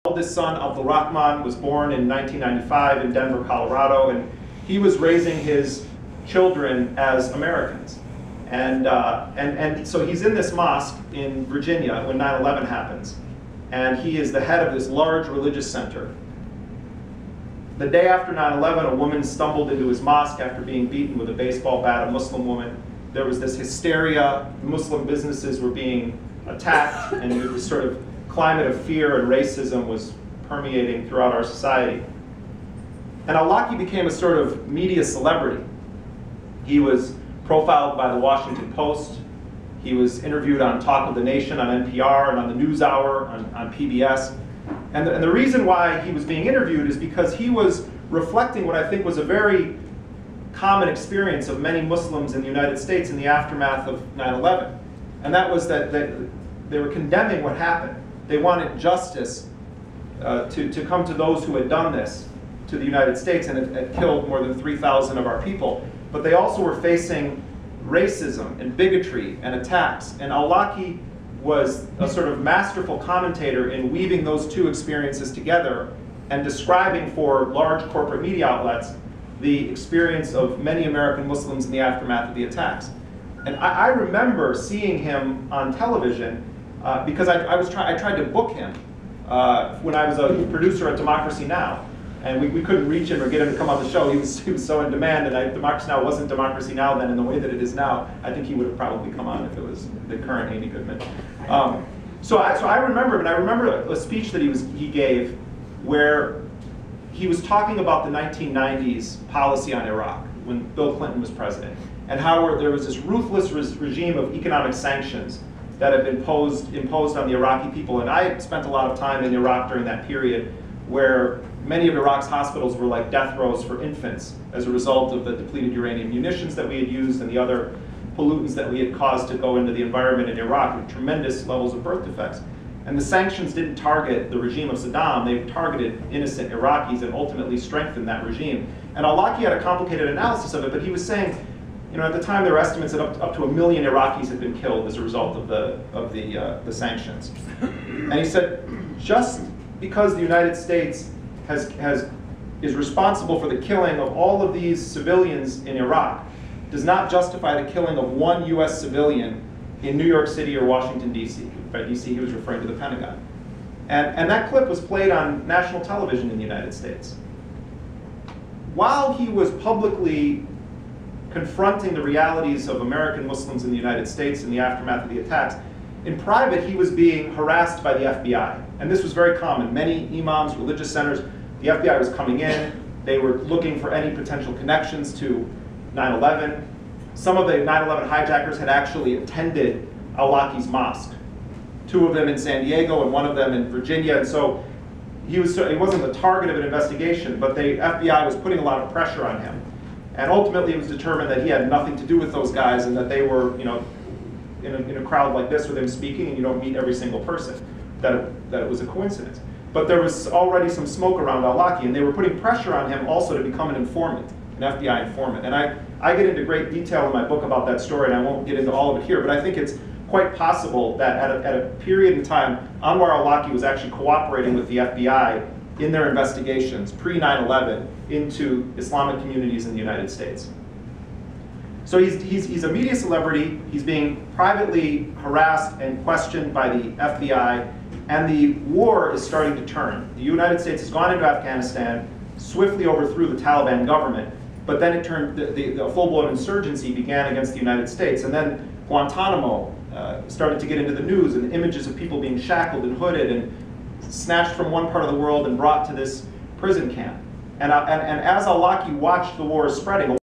eldest son, Abdul Rahman, was born in 1995 in Denver, Colorado, and he was raising his children as Americans. And so he's in this mosque in Virginia when 9/11 happens, and he is the head of this large religious center. The day after 9/11, a woman stumbled into his mosque after being beaten with a baseball bat, a Muslim woman. There was this hysteria. Muslim businesses were being attacked, and it was sort of climate of fear and racism was permeating throughout our society. And al-Awlaki became a sort of media celebrity. He was profiled by the Washington Post. He was interviewed on Talk of the Nation on NPR and on the NewsHour on PBS. And the reason why he was being interviewed is because he was reflecting what I think was a very common experience of many Muslims in the United States in the aftermath of 9/11. And that was that they were condemning what happened. They wanted justice to come to those who had done this to the United States and had killed more than 3,000 of our people. But they also were facing racism and bigotry and attacks. And al-Awlaki was a sort of masterful commentator in weaving those two experiences together and describing for large corporate media outlets the experience of many American Muslims in the aftermath of the attacks. And I remember seeing him on television because I tried to book him when I was a producer at Democracy Now! And we couldn't reach him or get him to come on the show. He was so in demand, and Democracy Now! Wasn't Democracy Now! Then in the way that it is now. I think he would have probably come on if it was the current Amy Goodman. So I remember him, and I remember a speech that he gave where he was talking about the 1990s policy on Iraq when Bill Clinton was president, and how there was this ruthless regime of economic sanctions that had been imposed on the Iraqi people. And I had spent a lot of time in Iraq during that period, where many of Iraq's hospitals were like death rows for infants as a result of the depleted uranium munitions that we had used and the other pollutants that we had caused to go into the environment in Iraq with tremendous levels of birth defects. And the sanctions didn't target the regime of Saddam, they targeted innocent Iraqis and ultimately strengthened that regime. And al-Awlaki had a complicated analysis of it, but he was saying, at the time there were estimates that up to 1 million Iraqis had been killed as a result of the sanctions. And he said, just because the United States is responsible for the killing of all of these civilians in Iraq does not justify the killing of one US civilian in New York City or Washington, D.C. By D.C., he was referring to the Pentagon. And that clip was played on national television in the United States. While he was publicly confronting the realities of American Muslims in the United States in the aftermath of the attacks, in private he was being harassed by the FBI. And this was very common. Many imams, religious centers, the FBI was coming in, they were looking for any potential connections to 9/11. Some of the 9/11 hijackers had actually attended al-Awlaki's mosque. 2 of them in San Diego and 1 of them in Virginia. And so he wasn't the target of an investigation, but the FBI was putting a lot of pressure on him. And ultimately it was determined that he had nothing to do with those guys and that they were, in a crowd like this with him speaking, and you don't meet every single person, that it was a coincidence. But there was already some smoke around al-Awlaki, and they were putting pressure on him also to become an informant, an FBI informant. And I get into great detail in my book about that story, and I won't get into all of it here, but I think it's quite possible that at a period in time, Anwar al-Awlaki was actually cooperating with the FBI in their investigations pre-9/11 into Islamic communities in the United States. So he's a media celebrity. He's being privately harassed and questioned by the FBI, and the war is starting to turn. The United States has gone into Afghanistan, swiftly overthrew the Taliban government, but then it turned, the full-blown insurgency began against the United States, and then Guantanamo started to get into the news, and images of people being shackled and hooded and snatched from one part of the world and brought to this prison camp. And as al-Awlaki watched the war spreading, a